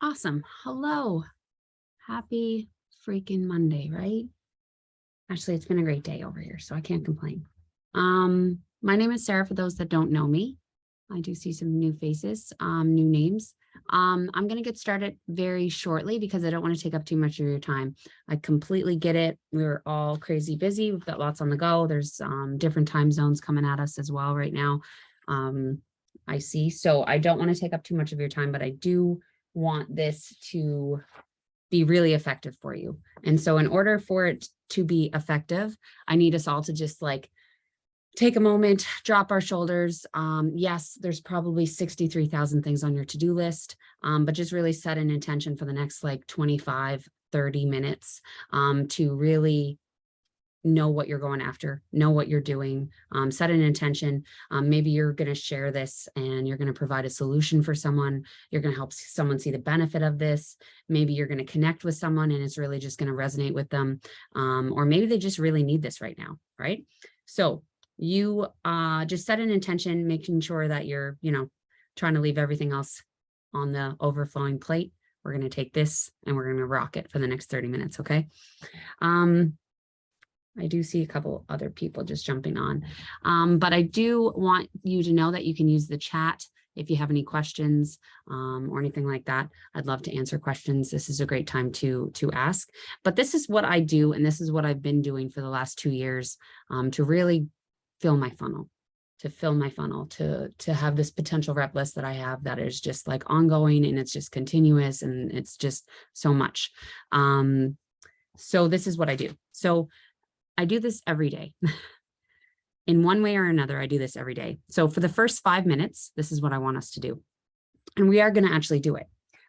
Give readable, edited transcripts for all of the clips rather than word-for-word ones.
Awesome. Hello. Happy freaking Monday, right? Actually, it's been a great day over here, so I can't complain. My name is Sarah, for those that don't know me. I do see some new faces, new names. I'm going to get started very shortly because I don't want to take up too much of your time. I completely get it. We're all crazy busy. We've got lots on the go. There's different time zones coming at us as well right now. I see. So I don't want to take up too much of your time, but I do want this to be really effective for you. And so in order for it to be effective, I need us all to just like take a moment, drop our shoulders. Yes, there's probably 63,000 things on your to-do list, but just really set an intention for the next like 25, 30 minutes to really know what you're going after, know what you're doing, set an intention. Maybe you're going to share this and you're going to provide a solution for someone. You're going to help someone see the benefit of this. Maybe you're going to connect with someone and it's really just going to resonate with them. Or maybe they just really need this right now, right? So you just set an intention, making sure that you're, trying to leave everything else on the overflowing plate. We're going to take this and we're going to rock it for the next 30 minutes. Okay. I do see a couple other people just jumping on, but I do want you to know that you can use the chat if you have any questions or anything like that. I'd love to answer questions. This is a great time to ask, but this is what I do. And this is what I've been doing for the last 2 years to really fill my funnel, to have this potential rep list that I have that is just like ongoing and it's just continuous and it's just so much. So this is what I do. So I do this every day. In one way or another, I do this every day. So for the first 5 minutes, this is what I want us to do. And we are going to actually do it.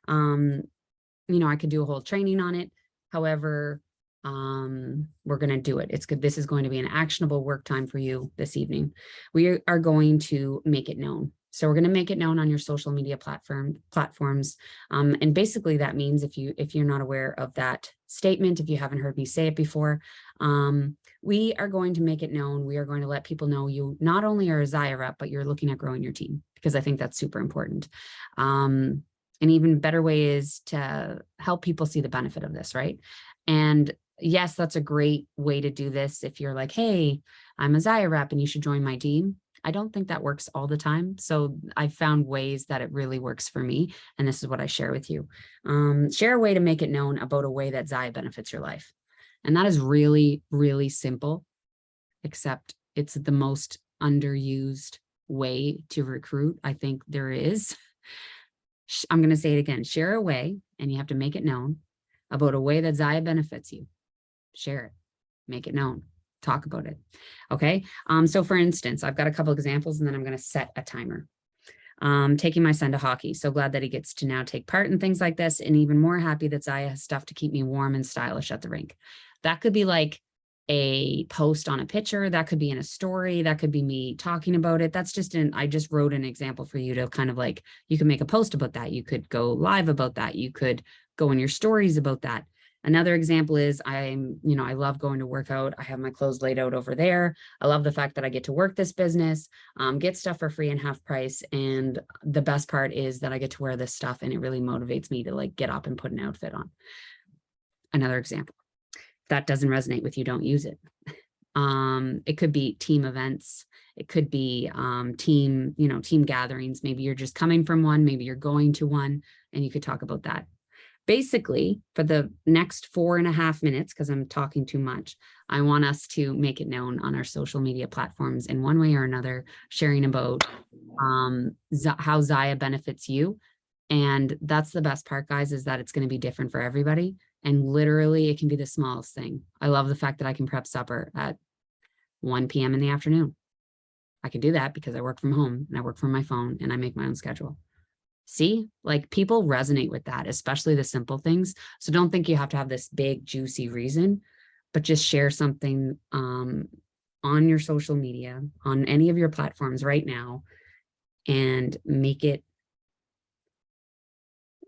I could do a whole training on it. However, we're going to do it. It's good. This is going to be an actionable work time for you this evening. We are going to make it known. So we're going to make it known on your social media platforms. And basically that means if you're not aware of that statement, if you haven't heard me say it before, we are going to make it known. We are going to let people know you not only are a Zaya rep, but you're looking at growing your team, because I think that's super important. An even better way is to help people see the benefit of this, right? And yes, that's a great way to do this. If you're like, hey, I'm a Zaya rep and you should join my team. I don't think that works all the time. So I found ways that it really works for me. And this is what I share with you. Share a way to make it known about a way that Zaya benefits your life. And that is really, really simple, except it's the most underused way to recruit I think there is. I'm going to say it again. Share a way, and you have to make it known about a way that Zaya benefits you. Share it, make it known. Talk about it. Okay. So for instance, I've got a couple examples and then I'm going to set a timer. Taking my son to hockey. So glad that he gets to now take part in things like this, and even more happy that Zaya has stuff to keep me warm and stylish at the rink. That could be like a post on a picture. That could be in a story. That could be me talking about it. That's just I just wrote an example for you to kind of like, you can make a post about that. You could go live about that. You could go in your stories about that. Another example is I love going to work out. I have my clothes laid out over there. I love the fact that I get to work this business, get stuff for free and half price. And the best part is that I get to wear this stuff and it really motivates me to like get up and put an outfit on. Another example. If that doesn't resonate with you, don't use it. It could be team events. It could be team gatherings. Maybe you're just coming from one, maybe you're going to one, and you could talk about that. basically for the next 4.5 minutes, because I'm talking too much, I want us to make it known on our social media platforms in one way or another, sharing about how Zaya benefits you. And that's the best part, guys, is that it's going to be different for everybody. And literally it can be the smallest thing. I love the fact that I can prep supper at 1 p.m. in the afternoon. I can do that because I work from home and I work from my phone and I make my own schedule. See, like people resonate with that, especially the simple things. So don't think you have to have this big, juicy reason, but just share something on your social media, on any of your platforms right now, and make it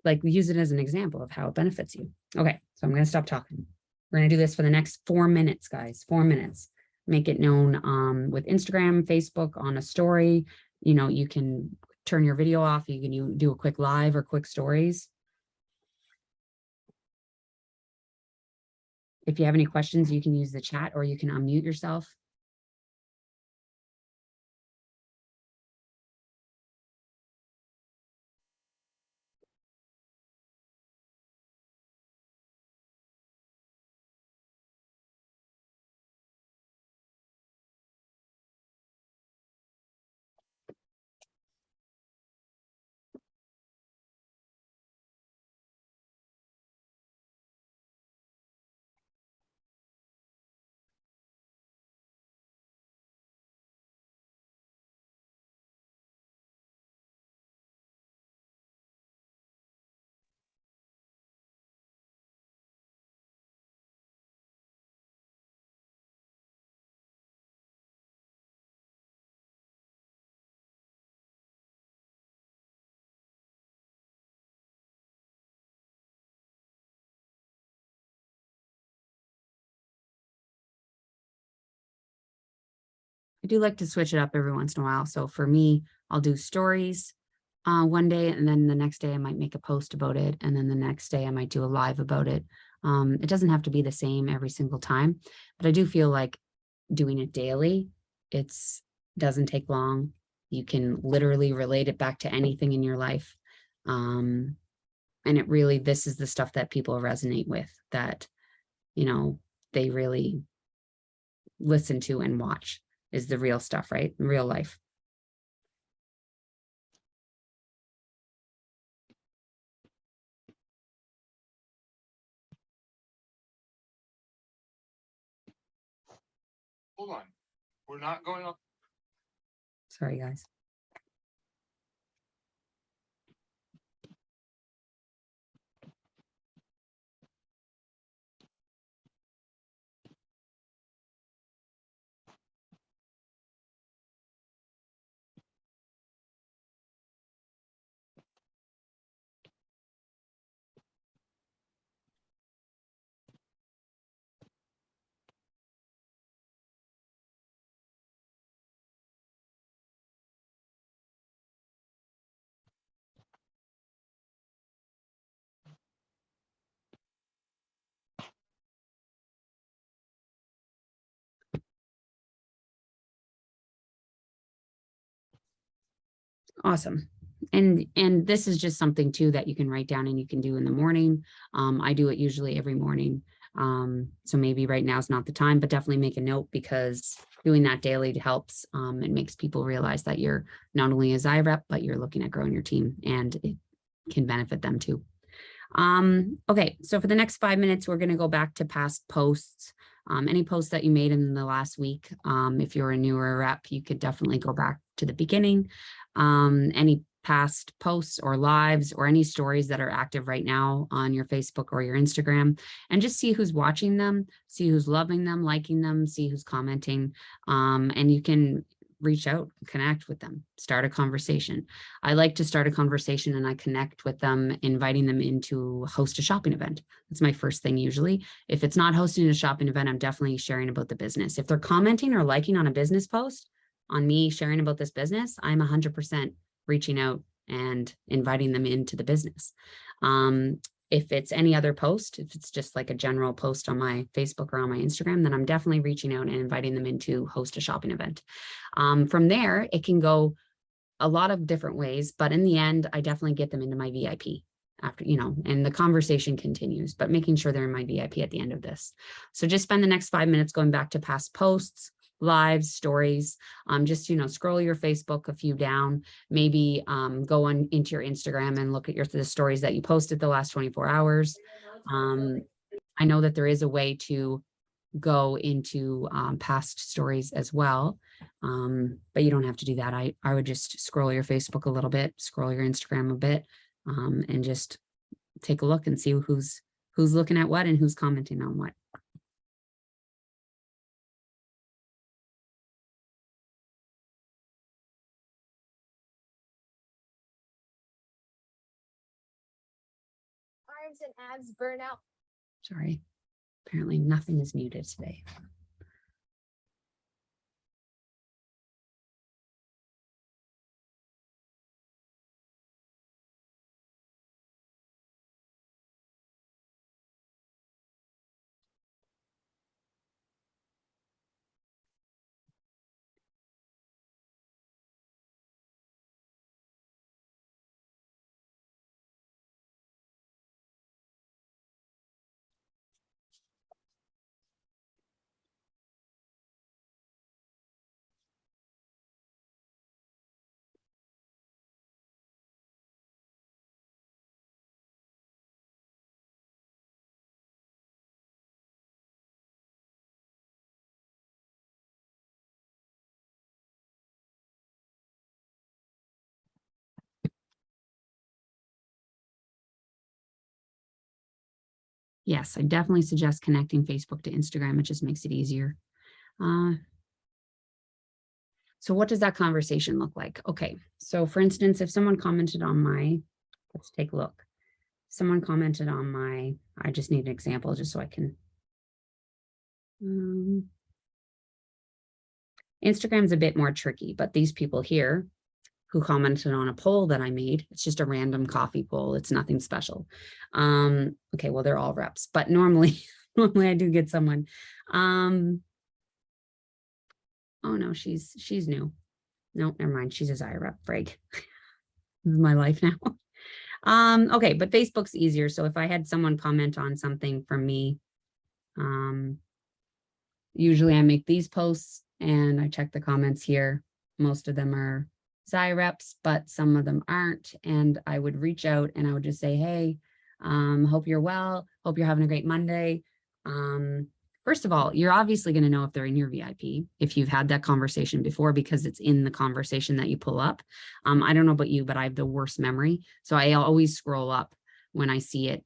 like use it as an example of how it benefits you. Okay, so I'm going to stop talking. We're going to do this for the next 4 minutes, guys, 4 minutes. Make it known with Instagram, Facebook, on a story. You know, you can turn your video off. You can do a quick live or quick stories. If you have any questions, you can use the chat or you can unmute yourself. I do like to switch it up every once in a while. So for me, I'll do stories one day, and then the next day I might make a post about it. And then the next day I might do a live about it. It doesn't have to be the same every single time, but I do feel like doing it daily, doesn't take long. You can literally relate it back to anything in your life. And it really, this is the stuff that people resonate with, that, you know, they really listen to and watch, is the real stuff, right? In real life. Hold on. We're not going up. Sorry, guys. Awesome. And this is just something too that you can write down and you can do in the morning. I do it usually every morning. So maybe right now is not the time, but definitely make a note, because doing that daily helps. It makes people realize that you're not only a Zaya rep, but you're looking at growing your team, and it can benefit them too. Okay, so for the next 5 minutes, we're going to go back to past posts. Any posts that you made in the last week. If you're a newer rep, you could definitely go back to the beginning. Any past posts or lives or any stories that are active right now on your Facebook or your Instagram, and just see who's watching them, see who's loving them, liking them, see who's commenting. And you can reach out, connect with them, start a conversation. I like to start a conversation and I connect with them, inviting them into host a shopping event. That's my first thing usually. If it's not hosting a shopping event, I'm definitely sharing about the business. If they're commenting or liking on a business post on me sharing about this business, I'm 100% reaching out and inviting them into the business. If it's any other post, if it's just like a general post on my Facebook or on my Instagram, then I'm definitely reaching out and inviting them into host a shopping event. From there, it can go a lot of different ways, but in the end, I definitely get them into my VIP. after, you know, and the conversation continues, but making sure they're in my VIP at the end of this. So just spend the next 5 minutes going back to past posts, lives, stories, just, you know, scroll your Facebook a few down, maybe go on into your Instagram and look at the stories that you posted the last 24 hours. I know that there is a way to go into past stories as well, but you don't have to do that. I would just scroll your Facebook a little bit, scroll your Instagram a bit, and just take a look and see who's looking at what and who's commenting on what. Arms and abs burn out. Sorry, apparently nothing is muted today. Yes, I definitely suggest connecting Facebook to Instagram. It just makes it easier. So what does that conversation look like? Okay, so for instance, if someone commented on my, let's take a look. Someone commented on my, I just need an example just so I can. Instagram's a bit more tricky, but these people here who commented on a poll that I made, it's just a random coffee poll. It's nothing special. Okay, well, they're all reps, but normally I do get someone. Oh no, she's new. No, never mind. She's a Zaya rep. Frig. This is my life now. Okay, but Facebook's easier. So if I had someone comment on something from me, usually I make these posts and I check the comments here. Most of them are Zaya reps, but some of them aren't. And I would reach out and I would just say, hey, hope you're well. Hope you're having a great Monday. First of all, you're obviously going to know if they're in your VIP, if you've had that conversation before, because it's in the conversation that you pull up. I don't know about you, but I have the worst memory. So I always scroll up when I see it.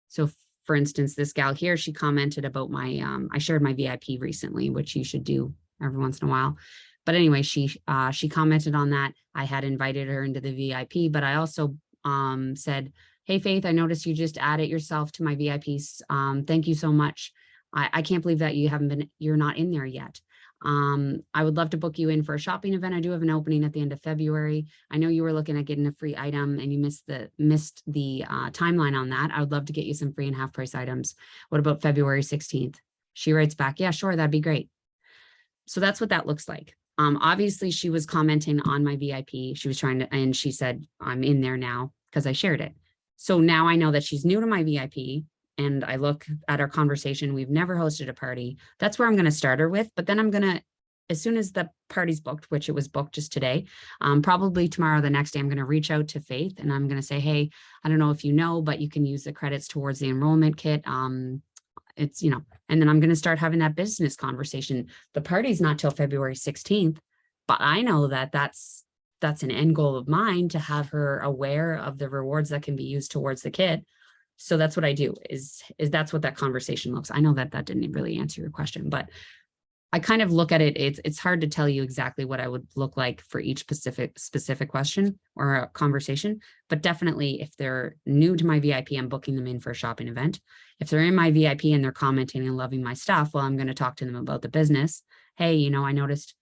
So for instance, this gal here, she commented about my, I shared my VIP recently, which you should do every once in a while. But anyway, she commented on that. I had invited her into the VIP, but I also said, hey, Faith, I noticed you just added yourself to my VIPs. Thank you so much. I can't believe that you're not in there yet. I would love to book you in for a shopping event. I do have an opening at the end of February. I know you were looking at getting a free item and you missed the timeline on that. I would love to get you some free and half price items. What about February 16th? She writes back, yeah, sure, that'd be great. So that's what that looks like. Obviously she was commenting on my VIP. She was trying to, and she said, I'm in there now because I shared it. So now I know that she's new to my VIP and I look at our conversation. We've never hosted a party. That's where I'm going to start her with. But then I'm going to, as soon as the party's booked, which it was booked just today, probably tomorrow, the next day, I'm going to reach out to Faith and I'm going to say, hey, I don't know if you know, but you can use the credits towards the enrollment kit. It's, you know, and then I'm going to start having that business conversation. The party's not till February 16th, but I know that that's an end goal of mine to have her aware of the rewards that can be used towards the kid. So that's what I do is that's what that conversation looks. I know that didn't really answer your question, but I kind of look at it. It's hard to tell you exactly what I would look like for each specific question or a conversation, but definitely if they're new to my VIP, I'm booking them in for a shopping event. If they're in my VIP and they're commenting and loving my stuff, well, I'm going to talk to them about the business. Hey, you know, I noticed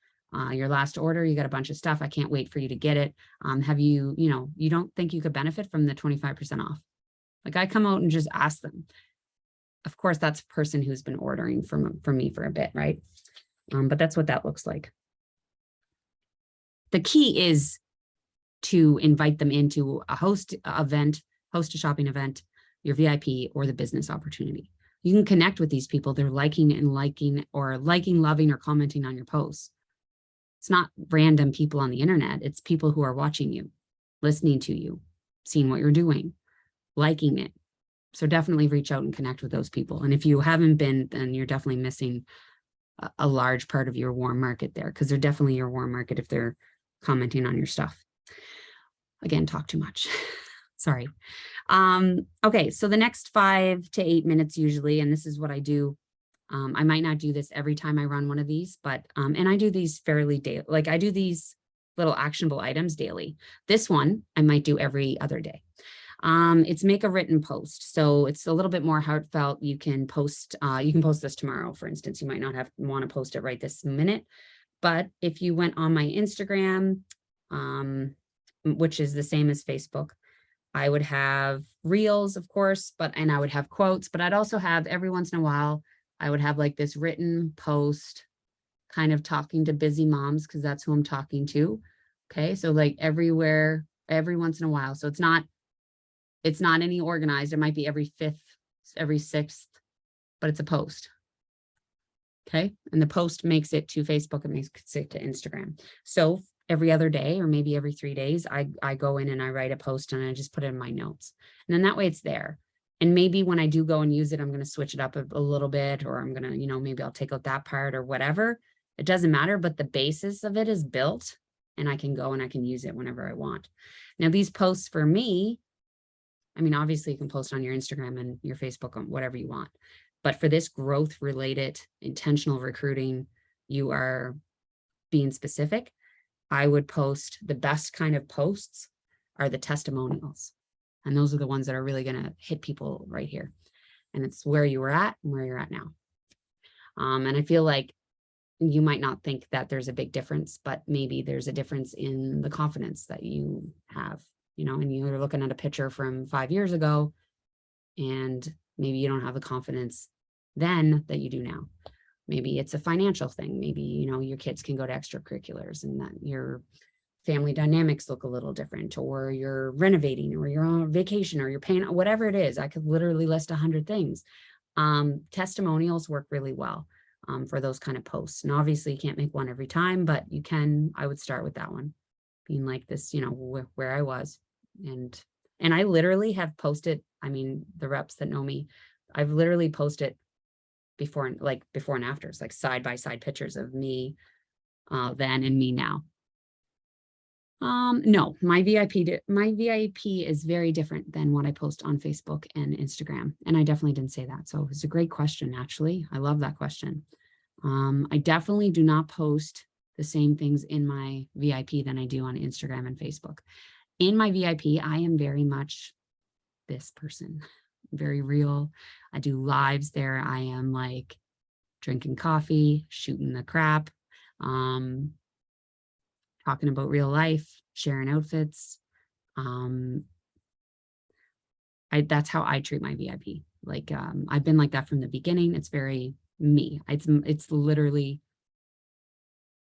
your last order, you got a bunch of stuff. I can't wait for you to get it. Have you, you know, you don't think you could benefit from the 25% off? Like I come out and just ask them. Of course, that's a person who's been ordering from me for a bit, right? But that's what that looks like. The key is to invite them into a host a shopping event, your VIP, or the business opportunity. You can connect with these people. They're liking, loving, or commenting on your posts. It's not random people on the internet. It's people who are watching you, listening to you, seeing what you're doing, liking it. So definitely reach out and connect with those people. And if you haven't been, then you're definitely missing a large part of your warm market there, because they're definitely your warm market if they're commenting on your stuff. Again, talk too much. Sorry. Okay, so the next 5 to 8 minutes usually, and this is what I do. I might not do this every time I run one of these, but, and I do these fairly daily, like I do these little actionable items daily. This one I might do every other day. It's make a written post. So it's a little bit more heartfelt. You can post this tomorrow, for instance. You might not want to post it right this minute, but if you went on my Instagram, which is the same as Facebook, I would have reels, of course, and I would have quotes, but I'd also have every once in a while, I would have like this written post kind of talking to busy moms, because that's who I'm talking to. Okay. So like everywhere, every once in a while. So it's not any organized. It might be every 5th, every 6th, but it's a post. Okay. And the post makes it to Facebook. It makes it to Instagram. So every other day, or maybe every 3 days, I go in and I write a post and I just put it in my notes. And then that way it's there. And maybe when I do go and use it, I'm going to switch it up a little bit, or I'm going to, maybe I'll take out that part or whatever. It doesn't matter, but the basis of it is built and I can go and I can use it whenever I want. Now, these posts for me, I mean, obviously you can post on your Instagram and your Facebook on whatever you want, but for this growth related intentional recruiting, you are being specific. I would post, the best kind of posts are the testimonials. And those are the ones that are really going to hit people right here. And it's where you were at and where you're at now. And I feel like you might not think that there's a big difference, but maybe there's a difference in the confidence that you have, and you're looking at a picture from 5 years ago, and maybe you don't have the confidence then that you do now. Maybe it's a financial thing. Maybe, your kids can go to extracurriculars and that your family dynamics look a little different, or you're renovating, or you're on vacation, or you're paying, whatever it is. I could literally list 100 things. Testimonials work really well for those kind of posts. And obviously you can't make one every time, but you can. I would start with that one being like this, where I was. And I literally have posted, I mean, the reps that know me, I've literally posted before and afters, like side by side pictures of me then and me now. No, my VIP is very different than what I post on Facebook and Instagram. And I definitely didn't say that. So it's a great question, actually. I love that question. I definitely do not post the same things in my VIP than I do on Instagram and Facebook. In my VIP, I am very much this person, very real. I do lives there. I am like drinking coffee, shooting the crap, talking about real life, sharing outfits. That's how I treat my VIP. Like, I've been like that from the beginning. It's very me. It's literally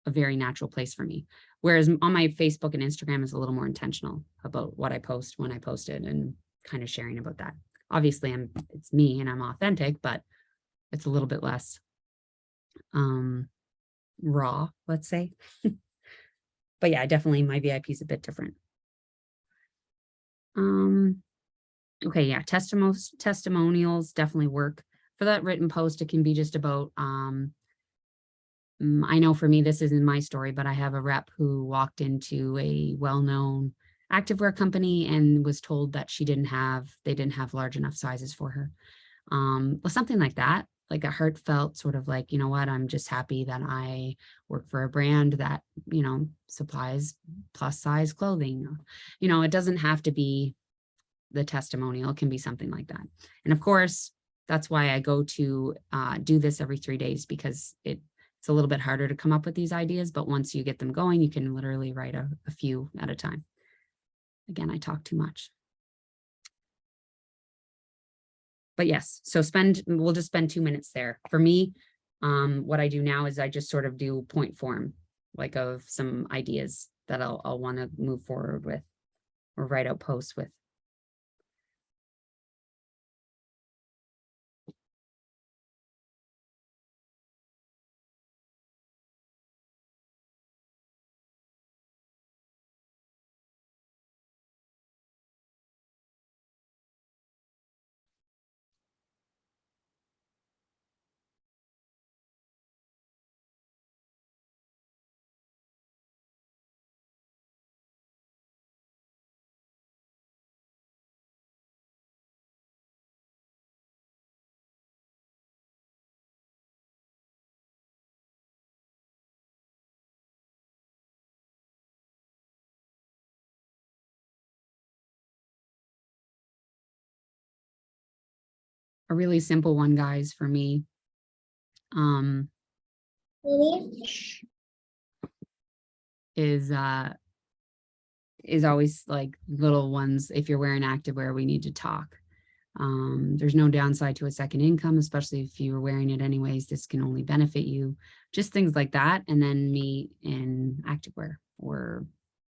a very natural place for me. Whereas on my Facebook and Instagram is a little more intentional about what I post, when I post it, and kind of sharing about that. Obviously it's me and I'm authentic, but it's a little bit less raw, let's say. But yeah, definitely my VIP is a bit different. Okay, yeah, testimonials definitely work. For that written post, it can be just about, I know for me, this isn't my story, but I have a rep who walked into a well-known activewear company and was told that they didn't have large enough sizes for her. Well, something like that, like a heartfelt sort of like, you know what, I'm just happy that I work for a brand that, supplies plus size clothing. It doesn't have to be the testimonial. It can be something like that. And of course, that's why I go to do this every 3 days, because it's a little bit harder to come up with these ideas. But once you get them going, you can literally write a few at a time. Again, I talk too much. But yes, so we'll just spend 2 minutes there. For me, what I do now is I just sort of do point form, like of some ideas that I'll want to move forward with. or write out posts with. A really simple one, guys, for me. Is always like little ones. If you're wearing activewear, we need to talk. There's no downside to a second income, especially if you were wearing it anyways. This can only benefit you. Just things like that. And then me in activewear or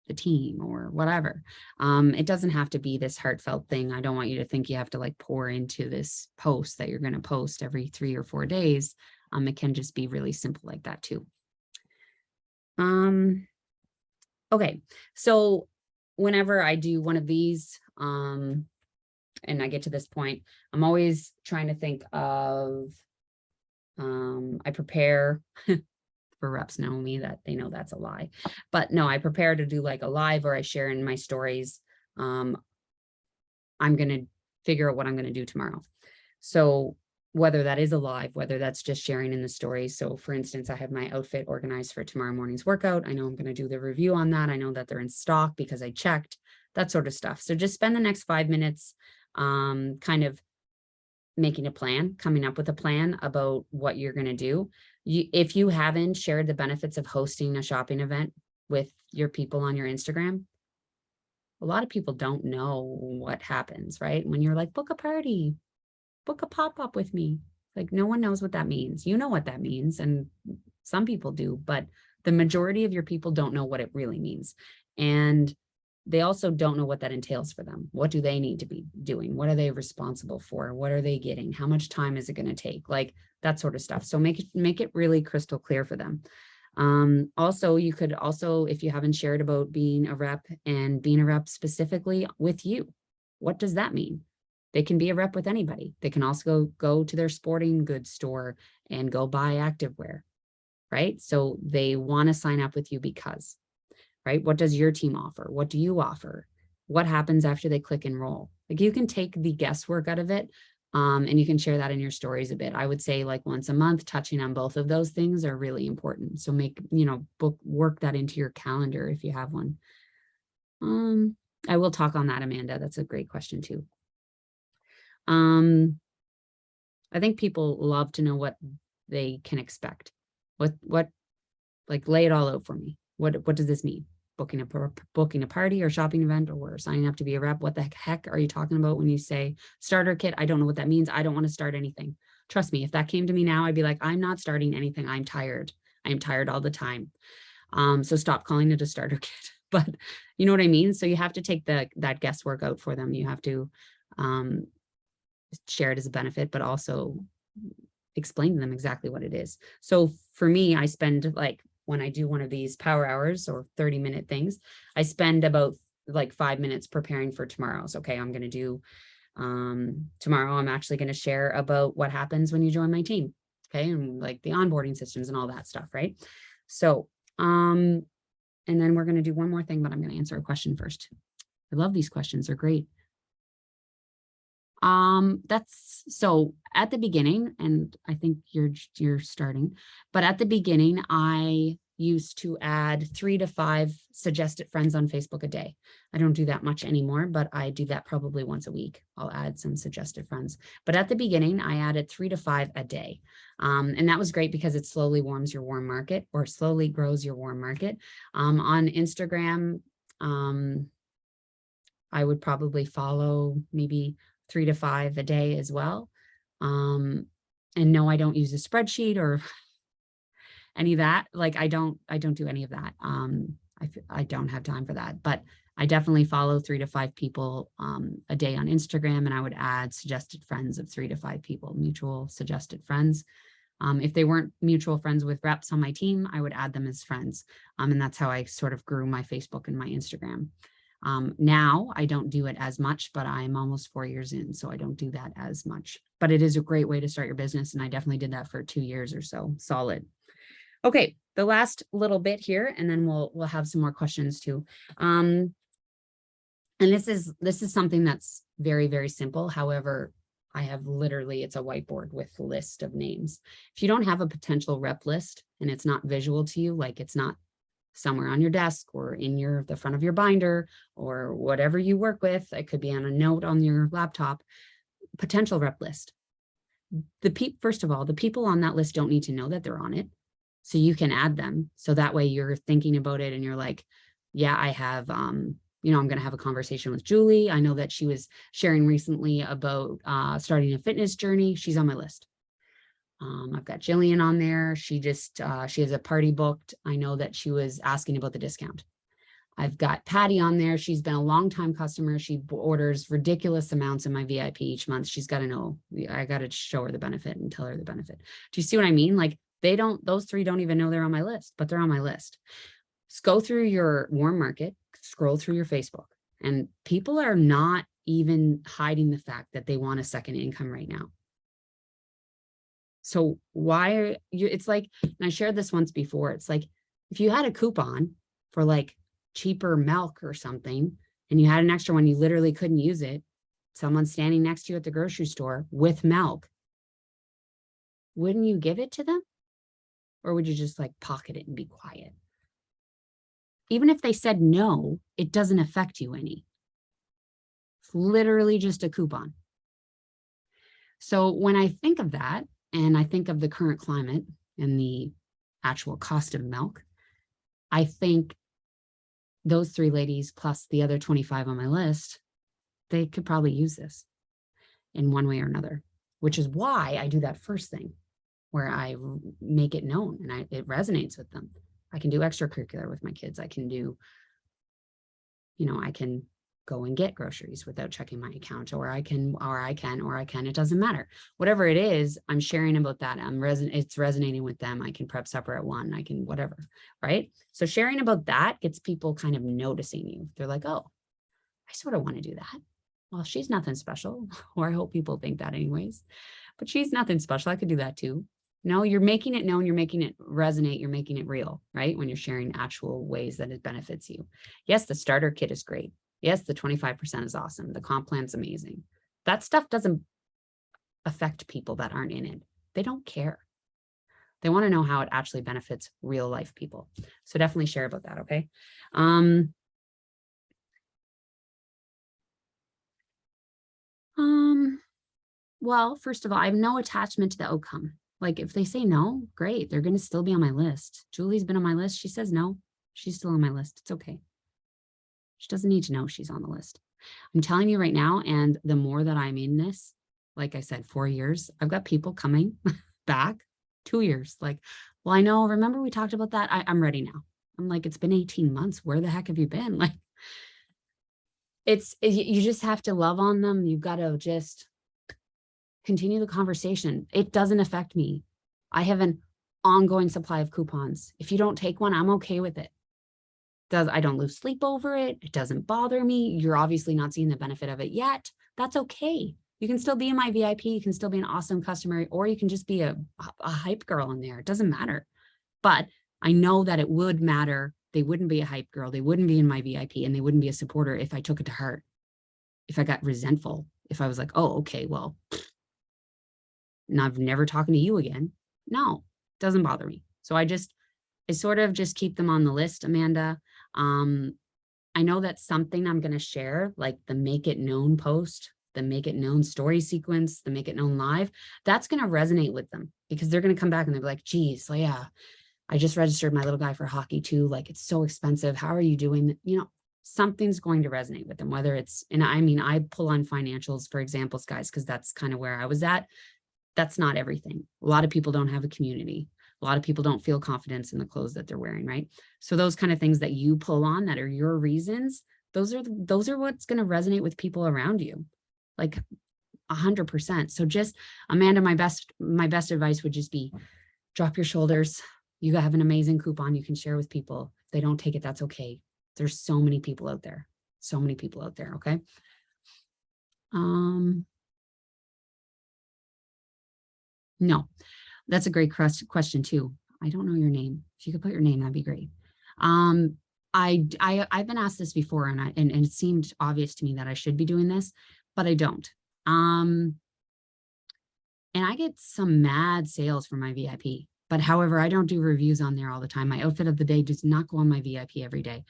the team or whatever. It doesn't have to be this heartfelt thing. I don't want you to think you have to like pour into this post that you're going to post every 3 or 4 days. It can just be really simple like that too. Okay, so whenever I do one of these, and I get to this point, I'm always trying to think of, I prepare for reps know me that they know that's a lie, but no, I prepare to do like a live or I share in my stories. I'm going to figure out what I'm going to do tomorrow. So whether that is a live, whether that's just sharing in the stories. So for instance, I have my outfit organized for tomorrow morning's workout. I know I'm going to do the review on that. I know that they're in stock because I checked, that sort of stuff. So just spend the next 5 minutes kind of making a plan, coming up with a plan about what you're going to do. If you haven't shared the benefits of hosting a shopping event with your people on your Instagram, a lot of people don't know what happens, right? When you're like, book a party, book a pop-up with me. Like no one knows what that means. You know what that means. And some people do, but the majority of your people don't know what it really means. And they also don't know what that entails for them. What do they need to be doing? What are they responsible for? What are they getting? How much time is it going to take? Like that sort of stuff. So make it really crystal clear for them. Also, you could also, if you haven't shared about being a rep and being a rep specifically with you, what does that mean? They can be a rep with anybody. They can also go to their sporting goods store and go buy activewear, right? So they want to sign up with you because, right? What does your team offer? What do you offer? What happens after they click enroll? Like you can take the guesswork out of it, and you can share that in your stories a bit. I would say like once a month, touching on both of those things are really important. So work that into your calendar if you have one. I will talk on that, Amanda. That's a great question too. I think people love to know what they can expect. What like lay it all out for me. What does this mean? Booking a party or shopping event or signing up to be a rep? What the heck are you talking about when you say starter kit? I don't know what that means. I don't want to start anything. Trust me, if that came to me now, I'd be like, I'm not starting anything. I'm tired. I'm tired all the time. So stop calling it a starter kit. But you know what I mean? So you have to take that guesswork out for them. You have to share it as a benefit, but also explain to them exactly what it is. So for me, I spend like, when I do one of these power hours or 30-minute things, I spend about like 5 minutes preparing for tomorrow's. Okay, I'm going to do tomorrow. I'm actually going to share about what happens when you join my team. Okay, and like the onboarding systems and all that stuff, right? So, and then we're going to do one more thing, but I'm going to answer a question first. I love these questions. They're great. That's so at the beginning, and I think you're starting, but at the beginning, I used to add 3 to 5 suggested friends on Facebook a day. I don't do that much anymore, but I do that probably once a week. I'll add some suggested friends. But at the beginning, I added 3 to 5 a day. And that was great because it slowly warms your warm market or slowly grows your warm market. On Instagram, I would probably follow maybe 3 to 5 a day as well. And no, I don't use a spreadsheet or any of that. Like I don't do any of that. I don't have time for that, but I definitely follow 3 to 5 people a day on Instagram, and I would add suggested friends of 3 to 5 people, mutual suggested friends. If they weren't mutual friends with reps on my team, I would add them as friends. And that's how I sort of grew my Facebook and my Instagram. Now I don't do it as much, but I'm almost 4 years in, so I don't do that as much. But it is a great way to start your business. And I definitely did that for 2 years or so, solid. Okay, the last little bit here, and then we'll have some more questions too. And this is something that's very, very simple. However, I have literally, it's a whiteboard with a list of names. If you don't have a potential rep list and it's not visual to you, like it's not somewhere on your desk or in the front of your binder or whatever you work with, it could be on a note on your laptop, potential rep list. First of all, the people on that list don't need to know that they're on it. So you can add them. So that way you're thinking about it and you're like, yeah, I have, I'm going to have a conversation with Julie. I know that she was sharing recently about starting a fitness journey. She's on my list. I've got Jillian on there. She has a party booked. I know that she was asking about the discount. I've got Patty on there. She's been a long-time customer. She orders ridiculous amounts in my VIP each month. She's got to know, I got to show her the benefit and tell her the benefit. Do you see what I mean? Like those 3 don't even know they're on my list, but they're on my list. Just go through your warm market, scroll through your Facebook, and people are not even hiding the fact that they want a second income right now. So why are you, it's like, and I shared this once before, it's like, if you had a coupon for like cheaper milk or something, and you had an extra one, you literally couldn't use it. Someone's standing next to you at the grocery store with milk. Wouldn't you give it to them? Or would you just like pocket it and be quiet? Even if they said no, it doesn't affect you any. It's literally just a coupon. So when I think of that, and I think of the current climate and the actual cost of milk, I think those 3 ladies plus the other 25 on my list, they could probably use this in one way or another, which is why I do that first thing where I make it known and it resonates with them. I can do extracurricular with my kids. I can do, I can go and get groceries without checking my account, or I can, it doesn't matter. Whatever it is, I'm sharing about that. It's resonating with them. I can prep supper at 1, I can whatever, right? So sharing about that gets people kind of noticing you. They're like, oh, I sort of want to do that. Well, she's nothing special, or I hope people think that anyways, but she's nothing special. I could do that too. No, you're making it known, you're making it resonate, you're making it real, right? When you're sharing actual ways that it benefits you. Yes, the starter kit is great. Yes, the 25% is awesome. The comp plan's amazing. That stuff doesn't affect people that aren't in it. They don't care. They want to know how it actually benefits real life people. So definitely share about that, okay? Well, first of all, I have no attachment to the outcome. Like if they say no, great. They're going to still be on my list. Julie's been on my list. She says no. She's still on my list. It's okay. She doesn't need to know she's on the list. I'm telling you right now, and the more that I'm in this, like I said, 4 years, I've got people coming back 2 years. Like, well, I know, remember we talked about that? I'm ready now. I'm like, it's been 18 months. Where the heck have you been? Like, you just have to love on them. You've got to just continue the conversation. It doesn't affect me. I have an ongoing supply of coupons. If you don't take one, I'm okay with it. I don't lose sleep over it. It doesn't bother me. You're obviously not seeing the benefit of it yet. That's okay. You can still be in my VIP. You can still be an awesome customer, or you can just be a hype girl in there. It doesn't matter. But I know that it would matter. They wouldn't be a hype girl. They wouldn't be in my VIP, and they wouldn't be a supporter if I took it to heart. If I got resentful, if I was like, oh, okay, well, and I'm never talking to you again. No, it doesn't bother me. So I sort of just keep them on the list, Amanda. I know that's something I'm going to share, like the Make It Known post, the Make It Known story sequence, the Make It Known live. That's going to resonate with them because they're going to come back and they'll be like, geez, so yeah, I just registered my little guy for hockey too. Like, it's so expensive. How are you doing? Something's going to resonate with them, whether it's, and I mean, I pull on financials for examples, guys, because that's kind of where I was at. That's not everything. A lot of people don't have a community. A lot of people don't feel confidence in the clothes that they're wearing, right? So those kind of things that you pull on that are your reasons, those are what's going to resonate with people around you. Like 100%. So just, Amanda, my best advice would just be drop your shoulders. You have an amazing coupon you can share with people. If they don't take it, that's okay. There's so many people out there. So many people out there. Okay. No, that's a great question too. I don't know your name. If you could put your name, that'd be great. I've been asked this before, and it seemed obvious to me that I should be doing this, but I don't. And I get some mad sales from my VIP. But however, I don't do reviews on there all the time. My outfit of the day does not go on my VIP every day.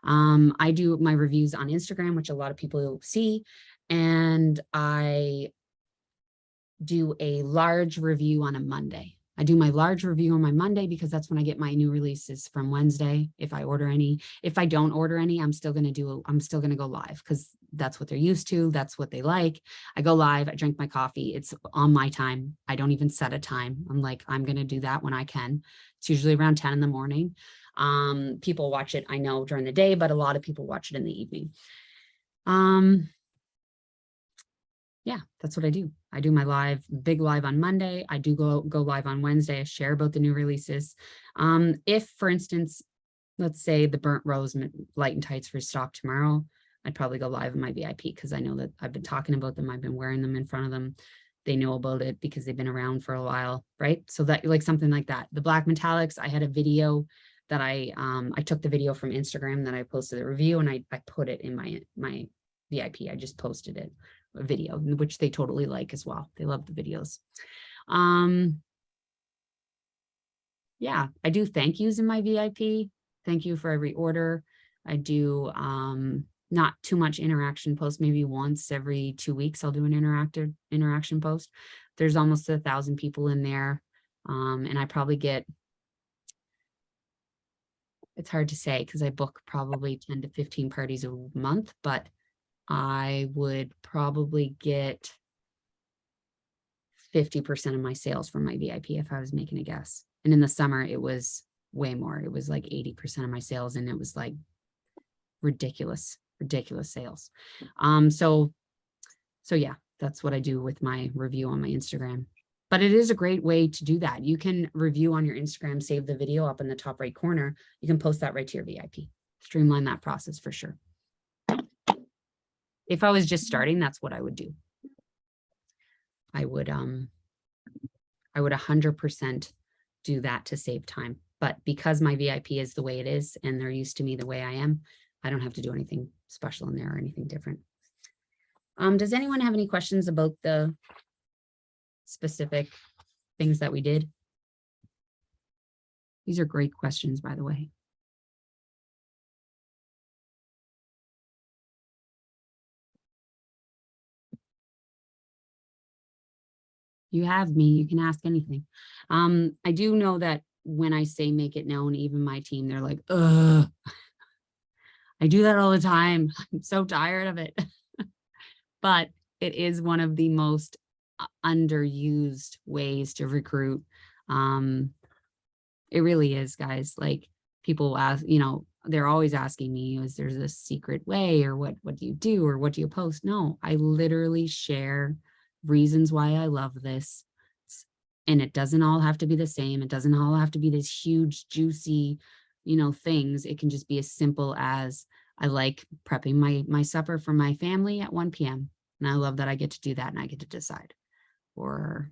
I do my reviews on Instagram, which a lot of people see, and I do a large review on a Monday. I do my large review on my Monday because that's when I get my new releases from Wednesday. If I order any, if I don't order any, I'm still going to go live because that's what they're used to. That's what they like. I go live, I drink my coffee. It's on my time. I don't even set a time. I'm like, I'm going to do that when I can. It's usually around 10 in the morning. People watch it, I know, during the day, but a lot of people watch it in the evening. Yeah, that's what I do. I do my big live on Monday. I do go live on Wednesday. I share about the new releases. If, for instance, let's say the Burnt Rose Light and Tights restock tomorrow, I'd probably go live in my VIP because I know that I've been talking about them. I've been wearing them in front of them. They know about it because they've been around for a while, right? So that, like, something like that. The Black Metallics, I had a video that I took the video from Instagram that I posted the review, and I put it in my VIP. I just posted it. A video, which they totally like as well. They love the videos. Yeah, I do thank yous in my VIP. Thank you for every order. I do not too much interaction post, maybe once every 2 weeks I'll do an interaction post. There's almost 1,000 people in there. And I probably get, it's hard to say because I book probably 10 to 15 parties a month, but I would probably get 50% of my sales from my VIP if I was making a guess. And in the summer, it was way more. It was like 80% of my sales, and it was like ridiculous sales. So yeah, that's what I do with my review on my Instagram. But it is a great way to do that. You can review on your Instagram, save the video up in the top right corner. You can post that right to your VIP. Streamline that process for sure. If I was just starting, that's what I would do. I would 100% do that to save time. But because my VIP is the way it is and they're used to me the way I am, I don't have to do anything special in there or anything different. Does anyone have any questions about the specific things that we did? These are great questions, by the way. You have me, you can ask anything. I do know that when I say make it known, even my team, they're like, ugh, I do that all the time. I'm so tired of it. But it is one of the most underused ways to recruit. It really is, guys. Like, people ask, they're always asking me, is there a secret way, or what do you do, or what do you post? No, I literally share reasons why I love this. And it doesn't all have to be the same. It doesn't all have to be this huge, juicy, things. It can just be as simple as, I like prepping my supper for my family at 1 p.m. And I love that I get to do that and I get to decide. Or,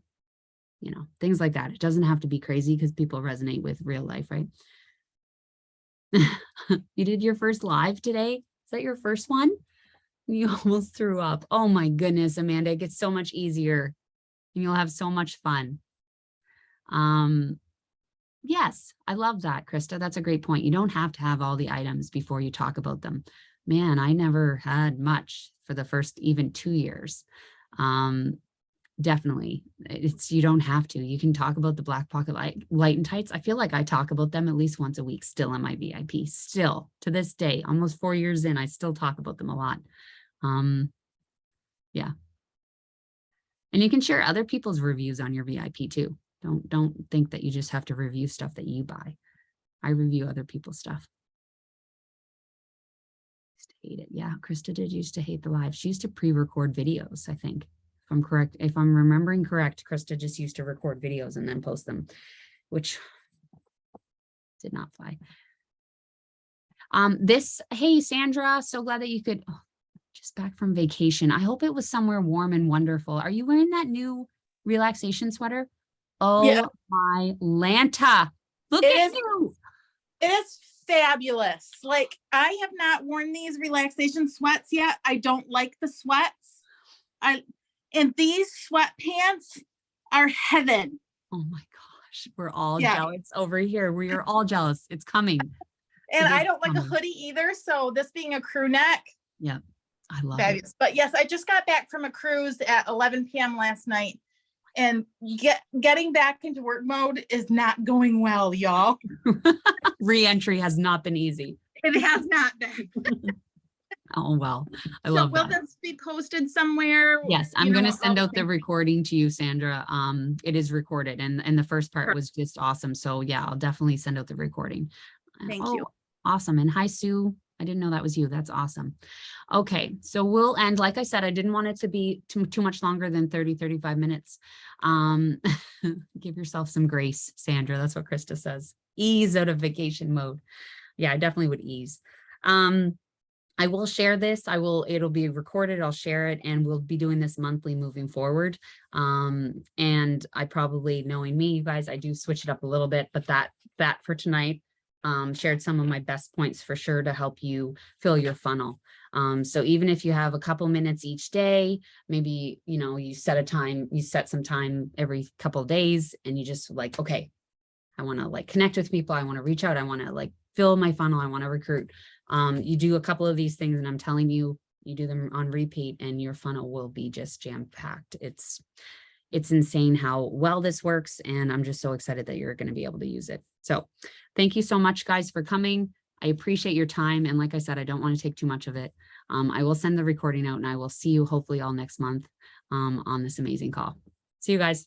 things like that. It doesn't have to be crazy because people resonate with real life, right? You did your first live today? Is that your first one? You almost threw up. Oh my goodness, Amanda, it gets so much easier and you'll have so much fun. Yes, I love that, Krista. That's a great point. You don't have to have all the items before you talk about them. Man, I never had much for the first even 2 years. Definitely. You don't have to. You can talk about the Black Pocket Light and Tights. I feel like I talk about them at least once a week still in my VIP. Still, to this day, almost 4 years in, I still talk about them a lot. Yeah. And you can share other people's reviews on your VIP too. Don't think that you just have to review stuff that you buy. I review other people's stuff. Hate it. Yeah, Krista did used to hate the live. She used to pre-record videos, I think. If I'm correct, if I'm remembering correct, Krista just used to record videos and then post them, which did not fly. Hey, Sandra, so glad that you could, just back from vacation. I hope it was somewhere warm and wonderful. Are you wearing that new relaxation sweater? Oh Yeah. my Lanta. Look It at is- you. It is fabulous. Like, I have not worn these relaxation sweats yet. I don't like the sweats. And these sweatpants are heaven. Oh my gosh. We're all Yeah. jealous over here. We are all jealous. It's coming. And It I is don't like a coming. hoodie either. So this being a crew neck, I love it. fabulous. But yes, I just got back from a cruise at 11 p.m. last night. And getting back into work mode is not going well, y'all. Re-entry has not been easy. It has not been. Oh, well, I So love will that. this be posted somewhere? Yes, You I'm going to know, send all out the things- recording to you, Sandra. It is recorded and the first part was just awesome. So yeah, I'll definitely send out the recording. Thank you. Awesome. And hi, Sue. I didn't know that was you. That's awesome. Okay, so we'll end. Like I said, I didn't want it to be too much longer than 35 minutes. Give yourself some grace, Sandra. That's what Krista says. Ease out of vacation mode. Yeah, I definitely would ease. I will share this. It'll be recorded. I'll share it, and we'll be doing this monthly moving forward. And I probably, knowing me, you guys, I do switch it up a little bit, but that for tonight, shared some of my best points for sure to help you fill your funnel. So even if you have a couple minutes each day, maybe, you set some time every couple of days, and you just like, okay, I want to connect with people. I want to reach out. I want to fill my funnel. I want to recruit. You do a couple of these things, and I'm telling you, you do them on repeat and your funnel will be just jam-packed. It's insane how well this works. And I'm just so excited that you're going to be able to use it. So thank you so much, guys, for coming. I appreciate your time. And like I said, I don't want to take too much of it. I will send the recording out, and I will see you hopefully all next month on this amazing call. See you guys.